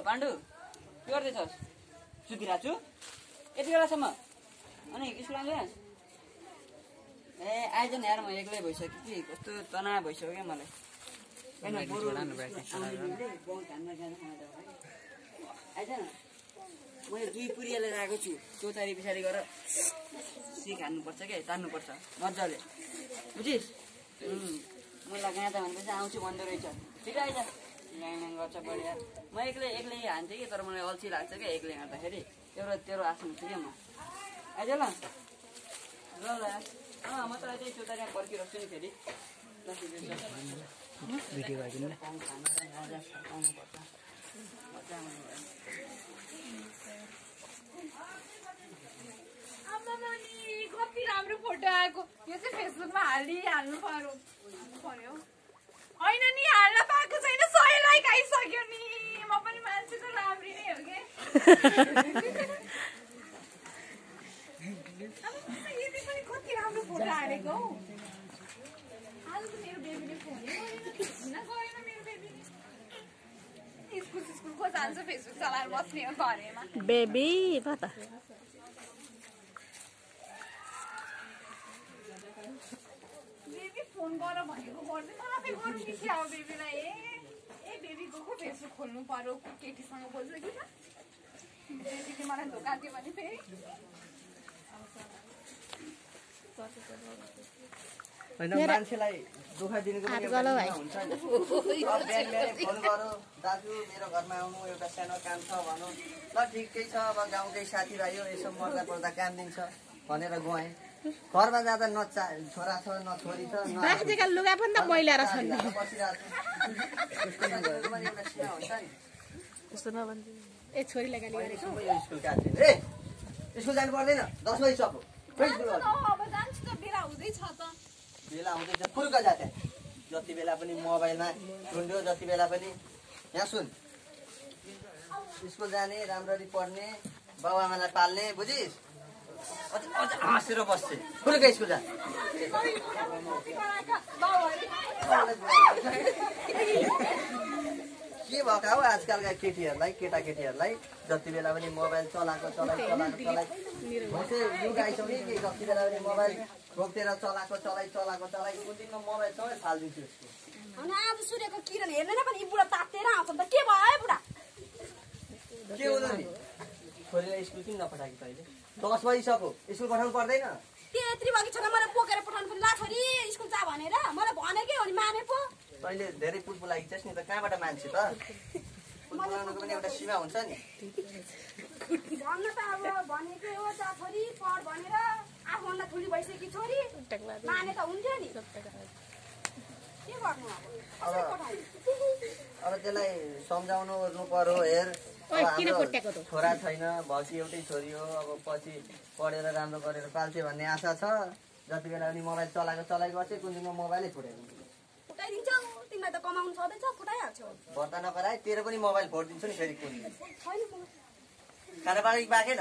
पाण्डु के गर्दैछस् सुतिरहेको छु यति बेलासम्म अनि स्कुल आउँदैनस् ए आइज न यार म एक्लै भइसक्यो कि कस्तो तनाव भइसक्यो क्या मलाई हैन बरु आइज न मैले 2 पुरी लिएर आएको छु चौतारी पछाडि गएर सिक हान्नुपर्छ क्या तान्नुपर्छ मजाले बुझिस् मलाई गाँदा भनेपछि आउँछु भन्दो रहेछ ठिक आइज ल्याङ गर्छ बढिया म एक्लै हान्थेँ कि तर मलाई अल्छी लाग्छ क्या एक्लै हान्दाखेरि तेरो आसन छु क्या म आइज ल ल म त त्यही चौतारीमा पर्खिरहेको छु नि फेरि भिडियो गरिदिनु न कति राम्रो फोटो आएको यो चाहिँ फेसबुकमा हाल्नु पर्यो होइन नि हाल्न पाएको छैन 100 लाइक आइसक्यो नि म पनि मान्छेको राम्री नै हो के यति पनि कति राम्रो फोटो हालेको हौ आज त मेरो बेबीले फोनै गरेन मेरो बेबीले स्कुल को जान्छ फेसबुक चलाएर बस्ने हो घरमा बेबी पता बेबी फोन गर भनेको गर्दै मलाई गर्नु नि क्या बेबीलाई ए बेबी गएको फेसबुक खोल्नु पर्यो केटीसँग बोल्छ कि त बेबीले मलाई धोका दियो भने फेरि हैन मान्छेलाई दुःख दिनुको पनि एउटा हुन्छ नि बिहान फोन गरो दाजु मेरो घरमा आउनु एउटा सानो काम छ भन्नु ल ठिकै छ अब गाउँकै साथीभाइ हो यसो मर्दा पर्दा काम दिन्छ भनेर गएँ घरमा जाँदा न छोरा छ न छोरी छ न राखेका लुगा पनि त मैला र छन् ए छोरीलाई गाली गरेको स्कुल जानु पर्दैन 10 बजे सक्यो अब जान्छु त बेला हुँदैछ त बेला हुँदैछ फुर्का जाते जति बेला पनि मोबाइलमा ढुन्ड्यो जति बेला पनि यहाँ सुन स्कुल जाने राम्ररी पढ्ने बाबुआमालाई पाल्ने बुझिस् अझ हाँसेर बस्छ फुर्का स्कुल जा के भएको हो आजकलका केटीहरूलाई केटाकेटीहरूलाई जति बेला पनि मोबाइल चलाएको लुगा आइसक्यो कि जति बेला पनि मोबाइल रोक्तेर चलाएको कुन दिनमा मोबाइल सबै फालिदिन्छु अनि आज सूर्यको किरण हेर्दैन पनि यी बुढा तातेर आउँछ त के भयो है बुढा के हुँदा नि छोरीलाई स्कुल किन नपठाएको तैँले 10 बजी सक्यो स्कुल पठाउनु पर्दैन त्यत्रि बगी छोरा मलाई पोकेर पठाउनु पर्यो ला छोरी स्कुल जा भनेर मलाई भनेकै हो नि माने पो तैँले धेरै पुलपुल लागिछस् नि त कहाँबाट मान्छे त पुलपुलाउनुको पनि एउटा सीमा हुन्छ नि भन्न त अब भनेकै हो जा छोरी पढ भनेर आफूभन्दा ठुली भइसकेकी छोरी माने त हुन्थ्यो नि के गर्नु अब त्यसलाई सम्झाउनु ओर्नु पर्यो हेर छोरा छैन भसी एउटै छोरी हो अब पछि पढेर राम्रो गरेर पाल्छ भन्ने आशा छ जति बेला पनि मोबाइल चलाइ गर्छ कुन दिनमा मोबाइलै फुटाइदिन्छ फुटाइदिन्छौ तिमीलाई त कमाउनु छँदैछ फुटाइहाल्छौ भर्ता नपराए तेरो पनि मोबाइल फोडिदिन्छु नि फेरि कुन खाना पानी पाकेन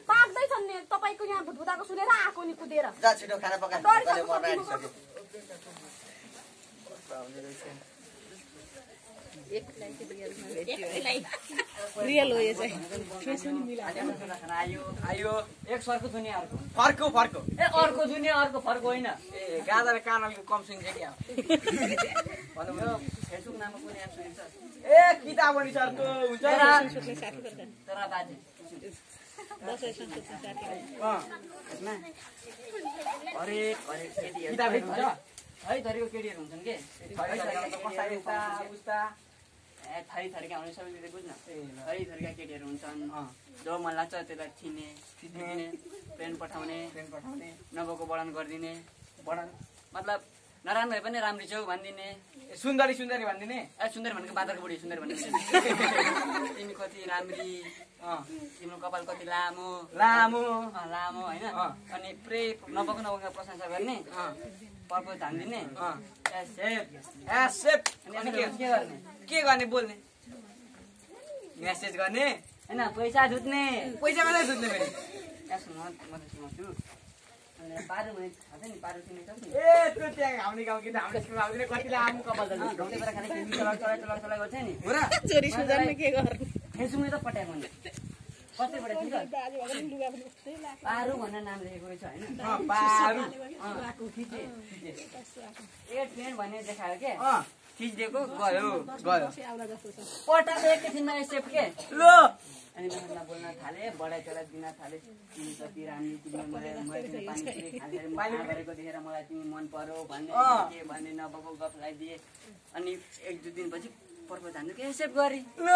पाक्दैछन् नि तपाईँको यहाँ भुटभुटाको सुनेर आएको नि कुदेर जा छिटो खाना पका रियल हो यो चाहिँ आयो एक सरको दुनिया अर्को फर्को ए अर्को दुनिया अर्को फर्को होइन ए गाजा र कानलको कम सुन्छ कि भन्नुभयो फेसबुक नाममा कुनै एप सुनिन्छ ए किताब पनि सरको हुन्छ तर बाजे हरेक किताब हुन्छ है थरीको केटीहरू हुन्छन् के थरीका हुने सबैले बुझ्न थरीका केटीहरू हुन्छन् जो मन लाग्छ त्यसलाई थिने प्रेम पठाउने नभएको बढान गरिदिने मतलब नराम्रो भए पनि राम्रो छेउ भनिदिने सुन्दरी भनिदिने सुन्दरी भनेको बाँदरको बुढी सुन्दरी भन्ने तिमी कति राम्री तिम्रो कपाल कति लामो होइन अनि प्रे नभएको प्रशंसा गर्ने पर्पज धान्दिने अनि के गर्ने बोल्ने मेसेज गर्ने होइन पैसा जुत्ने मात्रै जुत्ने फेरि म सुनाउँछु पारु भने थाहा छ नि पारु चिन्ने छ नि ए त्यो त्यहाँ आउने गाउँ कि त हाम्रो स्कुलमा आउँदैन कति लामो कपाल ढोक्ने बेला खाने चलाइ गर्छ नि चोरी सुधार्ने के गर्ने फेसबुकमै त पठाएको नि कतै पठाएको पारु भनेर नाम लेखेको रहेछ होइन पारु ए ट्रेन भन्ने देखायो के खिचिदिएको गयो पटाएको एकैछिनमा एसेप के ल अनि मलाई बोल्न थाले बढाइ चढाइ दिन थाले तिमी कति राम्रो तिमी मैले पानी गरेको देखेर मलाई तिमी मन पर्यो भन्ने के भन्ने नभएको गफ लगाइदिए अनि 1-2 दिनपछि पर्पज हान्नु के एसेप गरे ल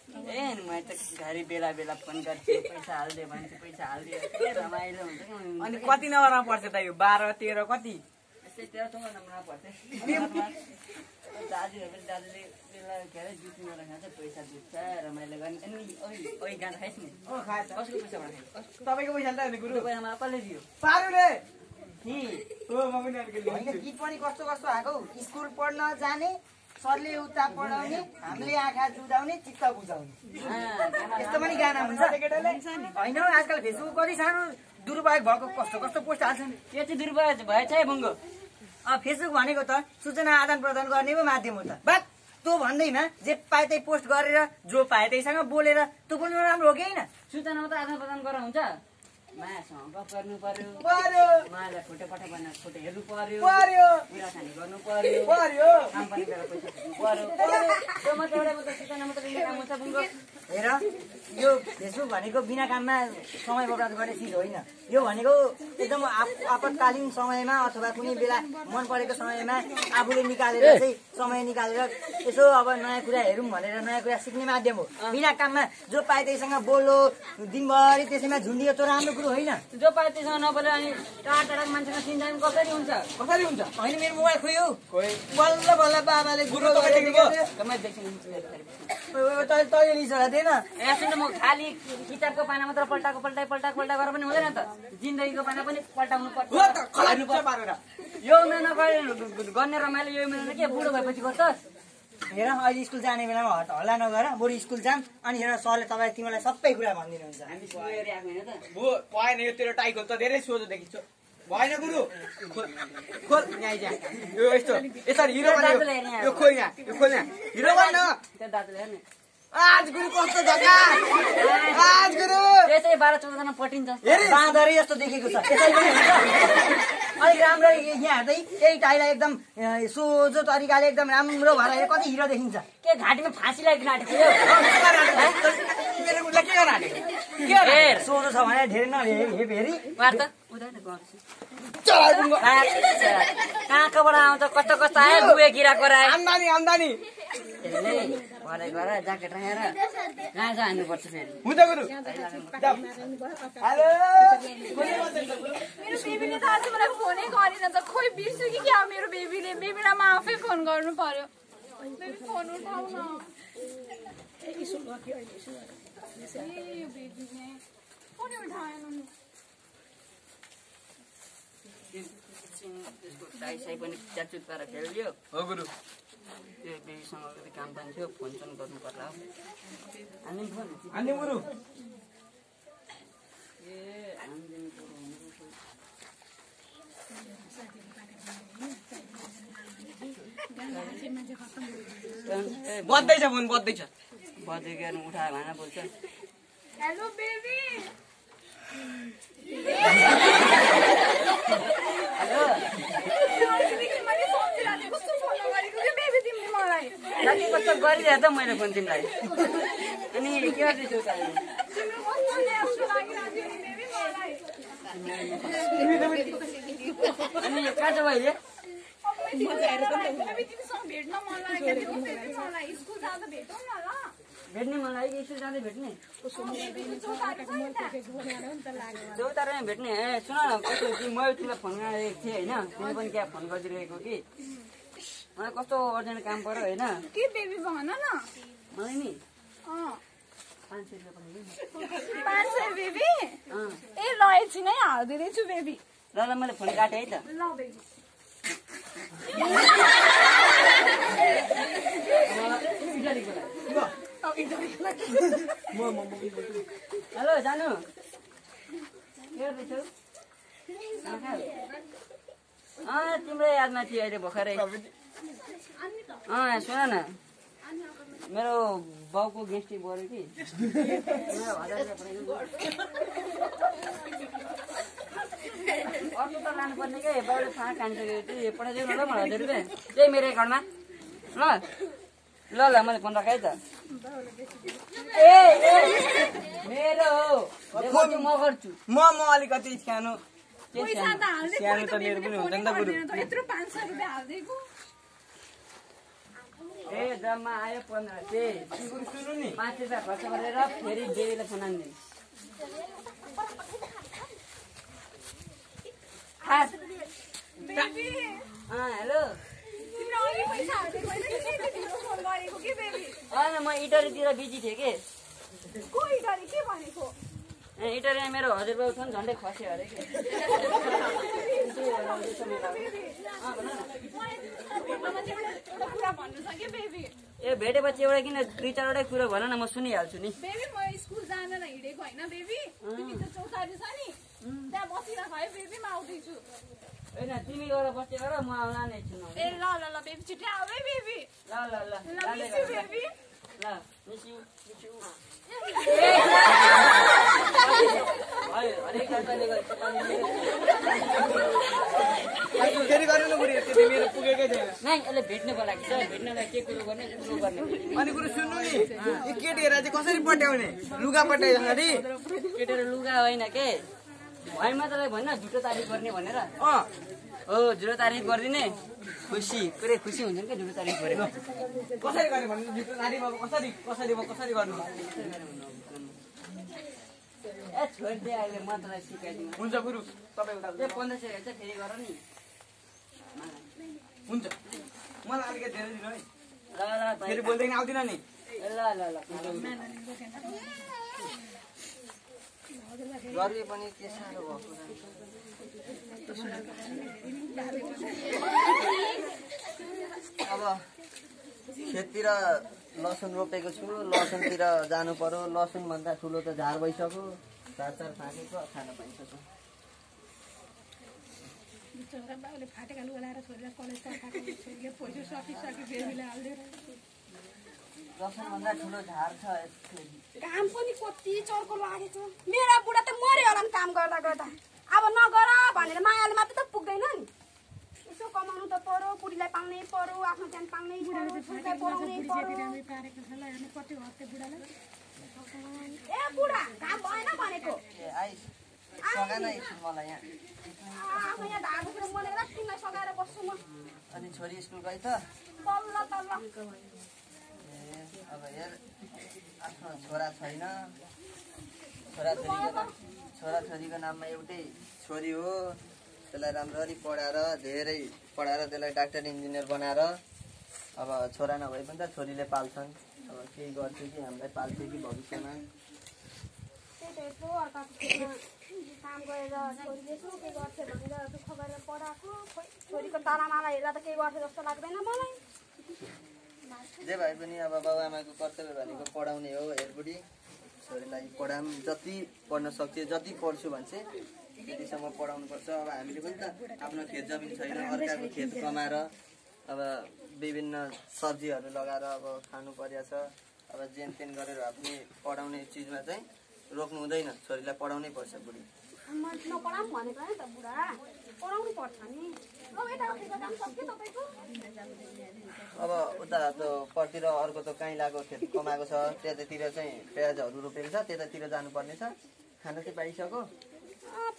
ए मैले त घरि बेला बेला फोन गर्छु पैसा हालिदियो भने चाहिँ पैसा हालिदियो के रमाइलो हुन्छ कि अनि कति नम्बरमा पर्छ त यो 12-13 कति यस्तै 13 नम्बरमा पर्छ दाजुले बेला के अरे जुट्नु राखेको छ पैसा जुट्छ रमाइलो गर्ने अनि ओइ गाना खाइस् नि कसको पैसाबाट खाइस् तपाईँको पैसा त गुरु पैसा मलाई कसले दियो पारु रे ओ म पनि अर्को होइन गीत पनि कस्तो कस्तो आएको स्कुल पढ्न जाने सरले उता पढाउने हामीले आँखा जुदाउने चित्त बुझाउने यस्तो पनि गाना हुन्छ होइन आजकल फेसबुक कति सानो दुरुपयोग भएको कस्तो कस्तो पोस्ट हाल्छन् यो चाहिँ दुरुपयोग भएछ है बुङ्गो फेसबुक भनेको त सूचना आदान प्रदान गर्ने पो माध्यम हो त बात त्यो भन्दैमा जे पाए त्यही पोस्ट गरेर जो पाए त्यहीसँग बोलेर त्यो बोल्नु राम्रो हो कि होइन सूचनामा त आदान प्रदान गरेर हुन्छ मायासँग गफ गर्नु पर्यो मायालाई फोटो पठाइ भनेर फोटो हेर्नु पर्यो कुराकानी गर्नु पर्यो काम पनि गरेर पैसा खिच्नु पर्यो त्यो मात्रै एउटा सूचना मात्रै लिने काम हुन्छ बुङ्गो हेर यो फेसबुक भनेको बिना काममा समय बर्बाद गर्ने चिज होइन यो भनेको एकदम आपतकालीन समयमा अथवा कुनै बेला मन परेको समयमा आफूले निकालेर चाहिँ समय निकालेर यसो अब नयाँ कुरा हेरौँ भनेर नयाँ कुरा सिक्ने माध्यम हो बिना काममा जो पाए त्यहीसँग बोलो दिनभरि त्यसैमा झुन्डियो त राम्रो कुरो होइन जो पाए त्यससँग नबोलेर अनि टाढा टाढाको मान्छेसँग चिन्जान कसरी हुन्छ होइन मेरो मोबाइल खोयो बल्ल बल्ल बाबाले गुरु तैँले रिसरा थिएन सुन्नु म खालि किताबको पाना मात्र पल्टाएको पल्टाइ गरेर पनि हुँदैन त जिन्दगीको पाना पनि पल्टाउनु पर्छ यो उमेर गर्ने रमाइलो यो उमेर के बुढो भएपछि गर्छस् हेर अहिले स्कुल जाने बेलामा हल्ला नगर बरु स्कुल जाम अनि हेर सरले तपाईँ तिमीलाई सबै कुरा भनिदिनुहुन्छ हामी सुनेर आएको होइन त भएन यो तेरो टाइको त धेरै सोझो देखिन्छ भएन गुरु खोल यहाँ यो यस्तो यसरी हिरो यो खोल यहाँ हिरो बन्न त्यो दाजुले हेर्ने आज गुरु कस्तो जग्गा आज गुरु त्यसै 12-14 जना पटिन्छ बाँदरै जस्तो देखेको छ त्यसै पनि हुन्छ अलिक राम्रो यहाँ हेर्दै यही टाइलाई एकदम सोझो तरिकाले एकदम राम्रो भएर कति हिरो देखिन्छ के घाँटीमा फाँसी लागेको नाटेको यो मेरो गुरुलाई के गर्न आँटेको हेर सोझो छ भने धेरै नहेरी वार्ता उदाहरण गर्छु कहाँबाट आउँछ कस्तो कस्तो आयो बुवे किरा कराए आम्दानी भरे गएर ज्याकेट राखेर कहाँ जा हान्नुपर्छ फेरि हुन्छ गुरु हेलो मेरो बेबीले त आज मलाई फोनै गरेन त खोइ बिर्छु कि क्या मेरो बेबीलाई म आफै फोन गर्नु पर्यो बेबी फोन उठाउ न यो बेबीले फोनै उठाएन नि त्यसको टाइसाई पनि च्याचुत पारेर खेलिदियो हो गुरु त्यो बेबीसँग अलिकति काम पनि थियो फोन चाहिँ गर्नु पर्ला हान्ने फोन हान्ने गुरु ए हान्दिनु बज्दैछ फोन बज्दैछ बजे गर्नु उठायो भनेर बोल्छ हेलो बेबी साथी कस्तो गरिदिए त मैले फोन तिमीलाई अनि के गर्दैछौ त अनि कहाँ छ अहिले भेट्ने मलाई स्कुल जाँदै भेट्ने चौतारामा भेट्ने ए सुन न कस्तो मैले तिमीलाई फोन गरेको थिएँ होइन तिमी पनि क्या फोन गरिदिरहेको कि मलाई कस्तो अर्जेन्ट काम पर्यो होइन के बेबी भन न मलाई नि 500 रुपियाँ पठाइदिनु 500 बेबी ए ल एकछिन है हालिदिँदैछु बेबी ल मैले फोन काटेँ है त ल बेबी हेलो जानु के गर्दैछौ तिम्रो यादमा थियो अहिले भर्खरै सुन न मेरो बाउको गेस्टी बढ्यो कि 1000 रुपियाँ पठाइदिनु। अर्को त लानुपर्ने के बाउले फाँक खानिसकेपछि पठाइदिनु ल मलाई 1000 रुपियाँ त्यही मेरो एकाउन्टमा ल ल ल मैले फोन राखेँ है त ए मेरो हो म गर्छु म अलिकति सानो पैसा त हाल्दै सानो त मेरो पनि हुन्छ नि त गुरु यत्रो 500 रुपियाँ हाल्दैको ए जम्मा आयो 1500 गुरु सुन्नु नि 5 रुपियाँ खर्च गरेर फेरि बेबीलाई फोन आन्दिनु बेबी हेलो तिम्रो अघि पैसा हाल्दै होइन कि तिम्रो फोन गरेको के बेबी होइन म इटरीतिर बिजी थिएँ कि कोही गरी के भनेको इटरीमा मेरो हजुरबाउ छ नि झन्डै खस्यो अरे कि कुरा भन्नु छ कि बेबी ए भेटेपछि एउटा किन 3-4वटै कुरा भन न म सुनिहाल्छु नि बेबी म स्कुल जाँदैन हिँडेको होइन बेबी तिमी त चौतारी छ नि त्यहाँ बसिरहेको है बेबी म आउँदैछु होइन तिमी गएर बस्दै गर म आउला नै छु ए ल ल ल बेबी छिटै आऊ है बेबी ल ल ल ल मिस यु बेबी ल मिस यु फेरि गर्नु न गुरु त्यति मेरो पुगेकै छैन नै यसले भेट्नुको लागि छ भेट्नलाई के कुरो गर्ने कुरो गर्ने अनि गुरु सुन्नु नि यो केटीहरूलाई चाहिँ कसरी पट्याउने लुगा पट्याइसरी केटेर लुगा होइन के भाइ मात्रलाई भन्न झुटो तारिफ गर्ने भनेर हो झुटो तारिफ गरिदिने खुसी पुरै खुसी हुन्छ नि क्या झुटो तारिफ गरेको कसरी गर्ने भन्नु जुटो नारी बाबु कसरी गर्नु ए छोडिदिए अहिले म तँलाई सिकाइदिनु हुन्छ गुरु तपाईँ उता त्यो 1500 चाहिँ फेरि गर नि हुन्छ मलाई अलिकति धेरै दिनु है ल ल फेरि बोल्दैन आउँदिन नि ल ल ल गरे पनि के साह्रो भएको अब खेततिर लसुन रोपेको छु लसुनतिर जानु पर्यो लसुन भन्दा ठुलो त झार भइसक्यो चार फाँकेको खान पाइन्छ बाबुले फाटेका लुगा लाएर छोरीलाई कलेज पठाएको छोरीले पैसा सकिसक्यो बेबीले हालिदिएर लसुन भन्दा ठुलो झार छ काम पनि कति चर्को लागेको मेरा बुढा त मर्यो होला नि काम गर्दा गर्दा अब नगर भनेर मायाले मात्रै त पुग्दैन नि यसो कमाउनु त पर्यो बुढीलाई पाल्नै पर्यो आफ्नो ज्यान पाल्नै पर्यो छोरीलाई पढाउनै पर्यो पारेको छ ल हेर्नु कति हत्ते बुढालाई ए बुढा काम भएन भनेको आइस सघाएन एकछिन मलाई यहाँ आफू यहाँ ढाड दुखेर मरेर तिमीलाई सघाएर बस्छु म अनि छोरी स्कुल गइ त तल्ल तल्ल अब हेर आफ्नो छोरा छैन छोराछोरीको नाममा एउटै छोरी हो त्यसलाई राम्ररी पढाएर धेरै पढाएर त्यसलाई डाक्टर इन्जिनियर बनाएर अब छोरा नभए पनि त छोरीले पाल्छन् अब केही गर्छु कि हामीलाई पाल्छ कि भविष्यमा त्यही त यत्रो अर्काको खेतमा काम गरेर छोरीले यसो के गर्छ भनेर दुःख गरेर पढाएको खोइ छोरीको तारामाला हेर्दा त केही गर्छ जस्तो लाग्दैन मलाई जे भए पनि अब बाबुआमाको कर्तव्य भनेको पढाउने हो हेरबुढी छोरीलाई पढाम जति पढ्न सक्छ जति पढ्छु भन्छ त्यतिसम्म पढाउनुपर्छ अब हामीले पनि त आफ्नो खेत जमिन छैन अर्काको खेत कमाएर अब विभिन्न सब्जीहरू लगाएर अब खानु परेको छ अब जेन तेन गरेर पनि पढाउने चिजमा चाहिँ रोक्नु हुँदैन छोरीलाई पढाउनै पर्छ बुढी नपढाऊँ भनेको नि त बुढा पढाउनु पर्छ नि अब यताउतिको काम सक्यो तपाईँको अब उता त परतिर अर्को त काइलाको खेत कमाएको छ त्यतातिर चाहिँ प्याजहरू रोपेको छ त्यतातिर जानुपर्ने छ खाना चाहिँ पाइसक्यो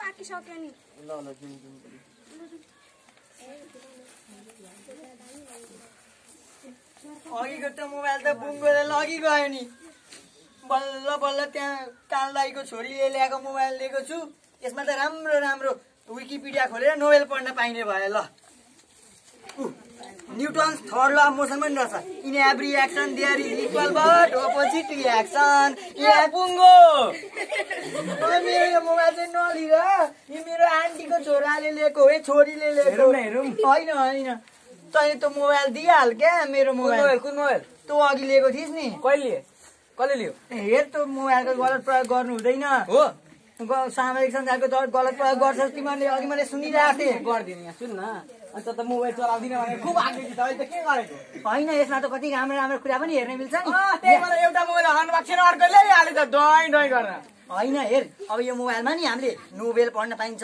पाकिसक्यो नि ल ल जुन अघिको त मोबाइल त बुङ्गोले लगिगयो नि बल्ल बल्ल त्यहाँ कालदाईको छोरीले ल्याएको मोबाइल लिएको छु यसमा त राम्रो राम्रो विकिपिडिया खोलेर नोभेल पढ्न पाइने भयो ल Newton's third law of motion पनि रहेछ in every action there is equal but opposite reaction यहाँ पुङ्गो मेरो यो मोबाइल चाहिँ नलिएर यो मेरो आन्टीको छोराले लिएको है छोरीले लिएको होइन होइन तैँले त मोबाइल दिइहाल क्या मेरो मोबाइल कुन मोबाइल तँ अघि लिएको थिइस् नि कसले लियो हेर त मोबाइलको गलत प्रयोग गर्नु हुँदैन हो सामाजिक सञ्जालको गलत प्रयोग गर्छस् तिमीहरूले अघि मैले सुनिरहेको थिएँ गर्दिन यहाँ सुन न अन्त त मोबाइल चलाउँदिन भने खुब आँटेको त अहिले त के गरेको होइन यसमा त कति राम्रो राम्रो कुरा पनि हेर्न मिल्छ नि त्यही भएर एउटा मोबाइल हराउनु भएको छैन अर्को ल्याइहाल्यो त डै डै गरेर होइन हेर अब यो मोबाइलमा नि हामीले नोभेल पढ्न पाइन्छ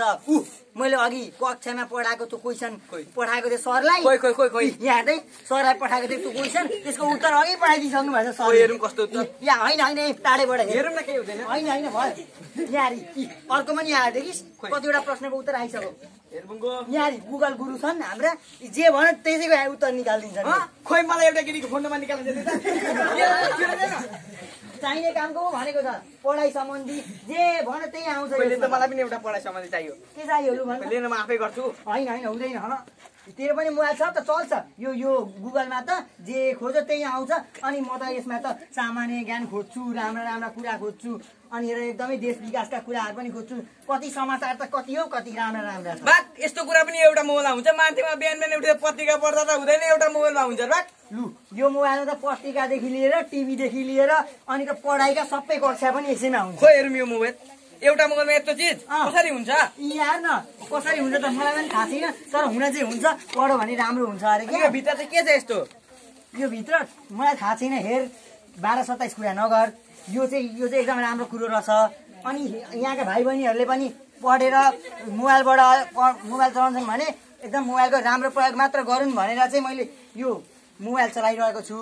मैले अघि कक्षामा पढाएको त्यो क्वेसन पठाएको थिएँ सरलाई खोइ यहाँ चाहिँ सरलाई पठाएको थिएँ त्यो क्वेसन त्यसको उत्तर अघि पठाइदिइसक्नु भएको छ सर हेरौँ कस्तो उत्तर यहाँ होइन टाढेबाट हेरौँ न केही हुँदैन होइन भयो यहाँ अर्कोमा नि आएको थियो कि कतिवटा प्रश्नको उत्तर आइसक्यो यहाँ गुगल गुरु छन् हाम्रा जे भन्यो त्यसैको उत्तर निकालिदिन्छ खोइ मलाई एउटा केटीको फोन नम्बर निकाल्नु चाहिने कामको भनेको छ पढाइ सम्बन्धी जे भन्यो त्यही आउँछ त मलाई पनि एउटा पढाइ सम्बन्धी चाहियो के चाहियो भन्नु लिन म आफै गर्छु होइन हुँदैन तेरो पनि मोबाइल छ त चल्छ यो गुगलमा त जे खोज्यो त्यही आउँछ अनि म त यसमा त सामान्य ज्ञान खोज्छु राम्रा कुरा खोज्छु अनि एकदमै देश विकासका कुराहरू पनि खोज्छु कति समाचार त कति हो कति राम्रा छ बात यस्तो कुरा पनि एउटा मोबाइलमा हुन्छ मान्छेमा बिहान उठेर पत्रिका पढ्दा त हुँदैन एउटा मोबाइलमा हुन्छ बात लु यो मोबाइलमा त पत्रिकादेखि लिएर टिभीदेखि लिएर अनि त पढाइका सबै कक्षा पनि यसैमा हुन्छ खोइ हेरौँ यो मोबाइल एउटा मोबाइलमा यस्तो चिज कसरी हुन्छ यार न कसरी हुन्छ त मलाई पनि थाहा छैन तर हुन चाहिँ हुन्छ पढ्यो भने राम्रो हुन्छ अरे यो भित्र चाहिँ के छ यस्तो यो भित्र मलाई थाहा छैन हेर 12-27 कुरा नगर यो चाहिँ एकदम राम्रो कुरो रहेछ अनि यहाँका भाइ बहिनीहरूले पनि पढेर मोबाइल चलाउँछन् भने एकदम मोबाइलको राम्रो प्रयोग मात्र गरून् भनेर चाहिँ मैले यो मोबाइल चलाइरहेको छु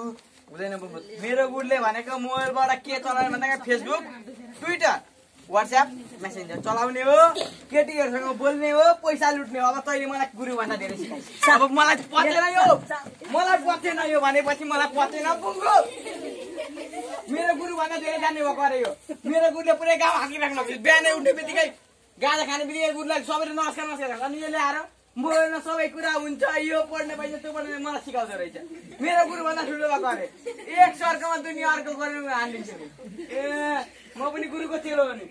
हुँदैन मेरो बुढले भनेको मोबाइलबाट के चलाउने भन्दा फेसबुक ट्विटर व्हाट्सएप मेसेन्जर चलाउने हो केटीहरूसँग बोल्ने हो पैसा लुट्ने हो अब तैँले मलाई गुरु भन्दा धेरै सिकाइस् अब मलाई पच्दैन यो भनेपछि मलाई पच्दैन पुग्यो मेरो गुरु भन्दा धेरै जान्ने भएको अरे यो मेरो गुरुले पुरै गाउँ हाँकिराख्नु बिहानै उठ्ने बित्तिकै गाजा खाने बित्तिकै गुरुलाई सबैले नमस्कार अनि यसले आएर मोबाइलमा सबै कुरा हुन्छ यो पढ्ने पाइन्छ त्यो पढ्ने मलाई सिकाउँदो रहेछ मेरो गुरु भन्दा ठुलो भएको अरे एक सर्कमा दुनियाँ अर्को गरेर हालिदिन्छु ए म पनि गुरुको चेलो हो नि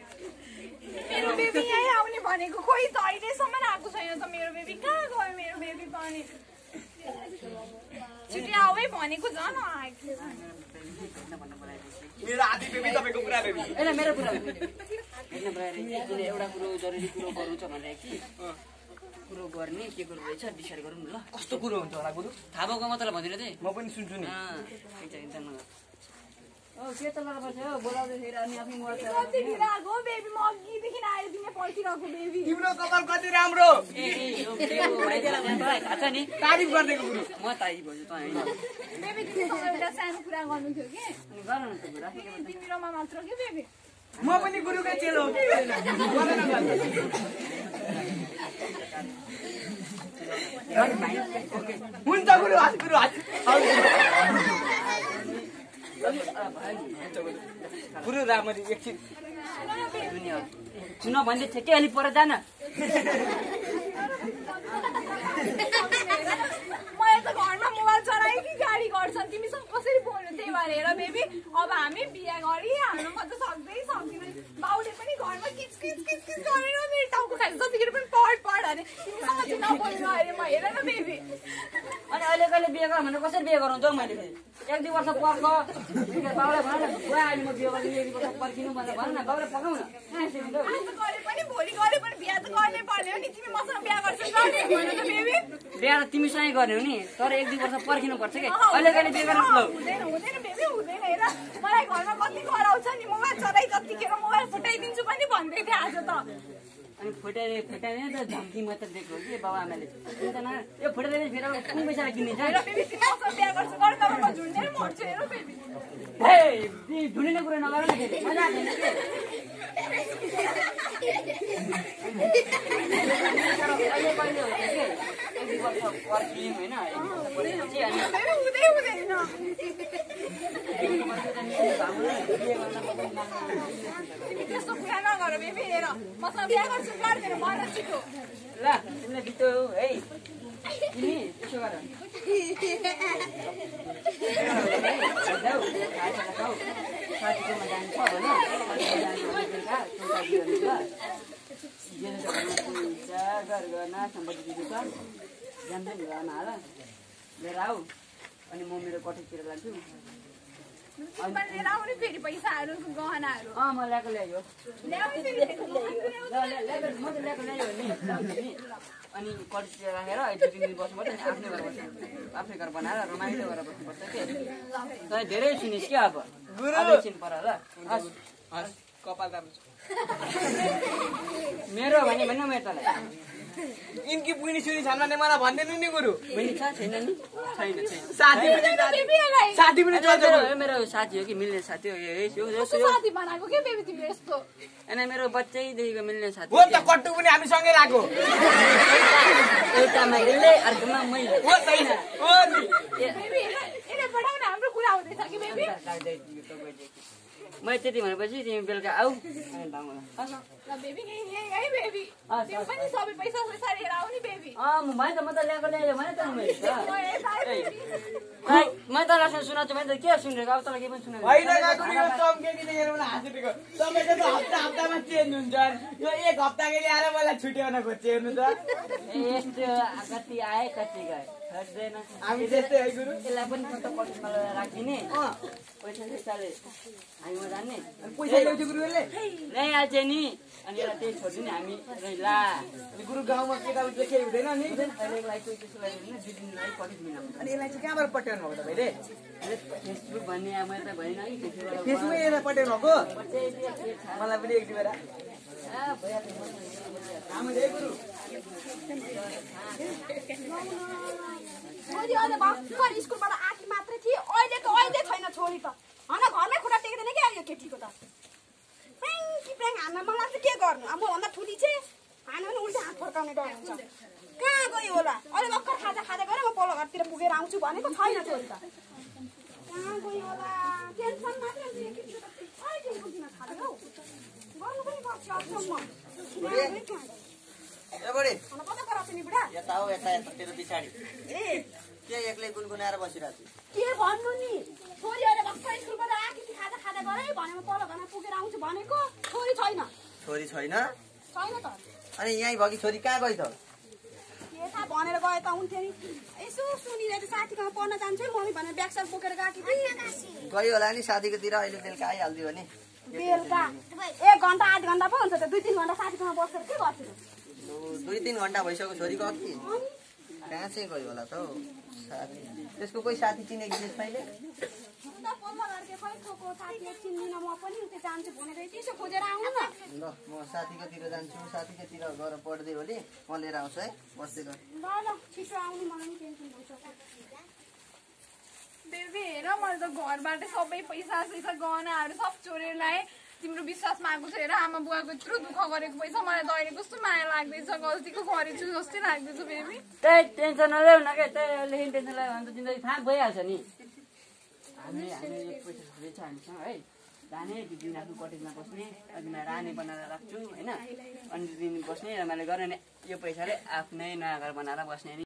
मेरो बेबी यही आउने भनेको खोइ त अहिलेसम्म आएको छैन त मेरो बेबी कहाँ गयो मेरो बेबी पनि छिटै आऊ भनेको झन् आएको मेरो आधी बेबी तपाईँको पुरा बेबी होइन मेरो कुरा हेर्न एउटा कुरो जरुरी कुरो गर्नु छ भने कि कुरो गर्ने के कुरो रहेछ डिसाइड गरौँ न ल कस्तो कुरो हुन्छ होला गुरु थाहा भएको मात्र भनिदिनु चाहिँ म पनि सुन्छु नि के त पर्छ हो बोलाउँदैखेरि अनि आफै मोबाइल कतिखेर आएको बेबी म अघिदेखि आइदिने पर्खिरहेको बेबी तिम्रो कपाल कति राम्रो थाहा छ नि तारिफ गर्नेको गुरु म तारिफ भन्छु त होइन बेबी तिमीसँग एउटा सानो कुरा गर्नु थियो कि अनि गर न त कुरा तिमीरोमा मात्र कि बेबी म पनि गुरुकै चेलो हो हुन्छ गुरु गुरु रामरी एकछिन सुन भन्दै थियो कि अलि पर जान मैले त घरमा मोबाइल चलाएँ कि गाडी गर्छन् तिमीसँग कसरी बोल्नु त्यही भएर हेर बेबी अब हामी बिहा गरिहाल्नु म त सक्दैन बाउले पनि घरमा किचकिच गरेर मेरो टाउको खाएर जतिखेर पनि पढ अरे तिमीसँग चाहिँ नबोल्नु अरे म हेर न बेबी अनि अहिले कहिले बिहे गर भनेर कसरी बिहे गराउँछ हौ मैले 1-2 वर्ष पर्ख बाउलाई भन न बुवा अहिले म बिहे गर्ने 1-2 वर्ष पर्खिनु भनेर भन न बाउले पकाउन आज गरे पनि भोलि गरे पनि बिहा त गर्नै पर्ने हो नि तिमी मसँग बिहा गर्छौ गर्नु त बेबी बिहा त तिमीसँगै गर्ने हो नि तर 1-2 वर्ष पर्खिनु पर्छ कि अहिले कहिले बिहे गर्न हुँदैन बेबी हुँदैन हेर मलाई घरमा कति कराउँछ नि मोबाइल चलाइ जतिखेर मोबाइल फुटाइदिन्छु पनि भन्दै थिएँ आज त अनि फुटाइने त धम्की मात्र दिएको हो कि बाबा आमाले यो फुटाइदिने फेरि कुन पैसा किन्ने छ हेर बेबी तिमी मसँग बिहा गर्छु गर तर म झुन्डेर मर्छु हेर बेबी हे झुलिने कुरा नगर न फेरि मजा आउँदैन के अहिले कहिले हो के 1-2 वर्ष पर्खियौँ होइन त्यस्तो कुरा नगर बेबी हेर मसँग बिहा गर्छु गर्दैन भन छिटो ल तिमीलाई बित्यो है तिमी त्यसो गर साथीकोमा जान्छ होइन सम्पत्ति दिएको छ जान्छ नि घरमा हाल लिएर आऊ अनि म मेरो कठेतिर लान्छु तिमीलाई लिएर आउने फेरि पैसाहरू गहनाहरू म ल्याएको ल्यायो ल्याउने फेरि म त ल्याएको ल्यायो नि अनि कति राखेर 2-3 दिन बस्नुपर्छ नि आफ्नै घर बस्नु आफ्नै घर बनाएर रमाइलो गरेर बस्नुपर्छ के तँ धेरै सुनिस् क्या अब गुरु एकछिन पर ल हस् कपाल राम्रो छ मेरो भने भन्नु मेरो तँलाई यिनकी बुढी सुनी छन् भने मलाई भनिदिनु नि गुरु बहिनी छ छैन नि छैन साथी पनि मेरो साथी हो कि मिल्ने साथी हो साथी बनाएको के बेबी तिमीले यस्तो होइन मेरो बच्चैदेखिको मिल्ने साथी हो त कट्टु पनि हामी सँगै राखेको एउटामा यसले अर्कोमा मैले हो छैन हो नि बेबी यसले बढाउन हाम्रो कुरा हुँदैछ कि बेबी मैले त्यति भनेपछि तिमी बेलुका आऊ ल बेबी है बेबी तिमी पनि सबै पैसा लिएर आऊ नि बेबी मैले त ल्याएको ल्यायो भने त मैले त लास्ट सुनाएको भने त के सुनेको अब तँलाई के पनि सुनेको होइन काकुरी यो चम्केकी देखेर मलाई हाँसेको तपाईँको त हप्तामा चेन्ज हुन्छ यो एक हप्ता गरी आएर मलाई छुट्याउन खोज्छ हेर्नु त यस्तो कति आए कति गए सक्दैन हामी त्यस्तै है गुरु यसलाई पनि फोटो पटमा राखिदिने पैसा पैसाले हामीमा जाने पैसा ल्याउँछ गुरु यसले ल्याइहाल्छ नि अनि यसलाई त्यही छोडिदिने हामी ला गुरु गाउँमा केटाउटी केही हुँदैन नि अहिलेको लागि त्यसको लागि 2 दिन लागि पठाइदिनु अनि यसलाई चाहिँ कहाँबाट पठाउनु भएको तपाईँले फेसबुक भन्ने मैले त भनिनँ कि फेसबुकमा यसलाई पठाउनु भएको मलाई पनि एक दुई बेला गुरु छोरी अहिले भर्खर स्कुलबाट आकी मात्रै थिए अहिले छैन छोरी त होइन घरमै खुट्टा टेक्दैन क्या यो केटीको त प्याङ हान्न मलाई चाहिँ के गर्नु अब मभन्दा ठुली चाहिँ हान्न पनि उल्टा हात फर्काउने डर हुन्छ कहाँ गयो होला अहिले भर्खर खाजा गएर म पल्लो घरतिर पुगेर आउँछु भनेको छैन छोरी त कहाँ गयो होला टेन्सन मात्रै हुन्छ यो केटीको त अहिले बुझ्न थाल्यो हौ गर्नु पनि पर्छ अचम्म कता कराउँछु नि बुढा यता हो यता तेरो पछाडि के एक्लै गुनगुनाएर बसिरहेको छु के भन्नु नि छोरी अहिले भर्खर स्कुलबाट आकी खाजा गरे भने म पल्लो घरमा पुगेर आउँछु भनेको छोरी छैन छोरी छैन त अनि यहीँ भगी छोरी कहाँ गयो त के थाहा भनेर गए त हुन्थ्यो नि यसो सुनिले त साथीकोमा पढ्न जान्छु मम्मी भनेर ब्यागस्याग बोकेर गएकी गयो होला नि साथीकोतिर अहिले बेलुका आइहाल्थ्यो भने बेलुका 1 घन्टा 8 घन्टा पो हुन्छ त 2-3 घन्टा साथीकोमा बसेर के गर्छु 2-3 घन्टा भइसक्यो छोरीको अघि कहाँ चाहिँ गयो होला त हौ साथी त्यसको कोही साथी चिनेको थिएस् मैले पल्लो घरको खै ठोको साथी चिन्दिनँ म पनि त्यो जान्छु भनेर त्यसो खोजेर आउनु न ल म साथीकोतिर जान्छु साथीकोतिर गएर पढ्दै हो नि म लिएर आउँछु है बस्दै गर ल छिटो आउनु मलाई पनि टेन्सन भइसक्यो बेबी हेर मैले त घरबाट सबै पैसा गहनाहरू सब चोरेर ल्याएँ तिम्रो विश्वासमा आएको छ हेर आमा बुवाको यत्रो दुःख गरेको पैसा मलाई त अहिले कस्तो माया लाग्दैछ गल्तीको गरेछु जस्तै लाग्दैछ बेबी त्यही टेन्सन नल्याउ न क्या त्यही अहिलेदेखि टेन्सन लगायो भने त जिन्दगी थाहा भइहाल्छ नि हामी एक पैसा छुट्टै छ हामीसँग है जाने 2 दिन आफ्नो कटेजमा बस्ने अनि म रानी बनाएर राख्छु होइन अनि 2 दिन बस्ने रमाइलो गर्ने यो पैसाले आफ्नै नयाँ घर बनाएर बस्ने नि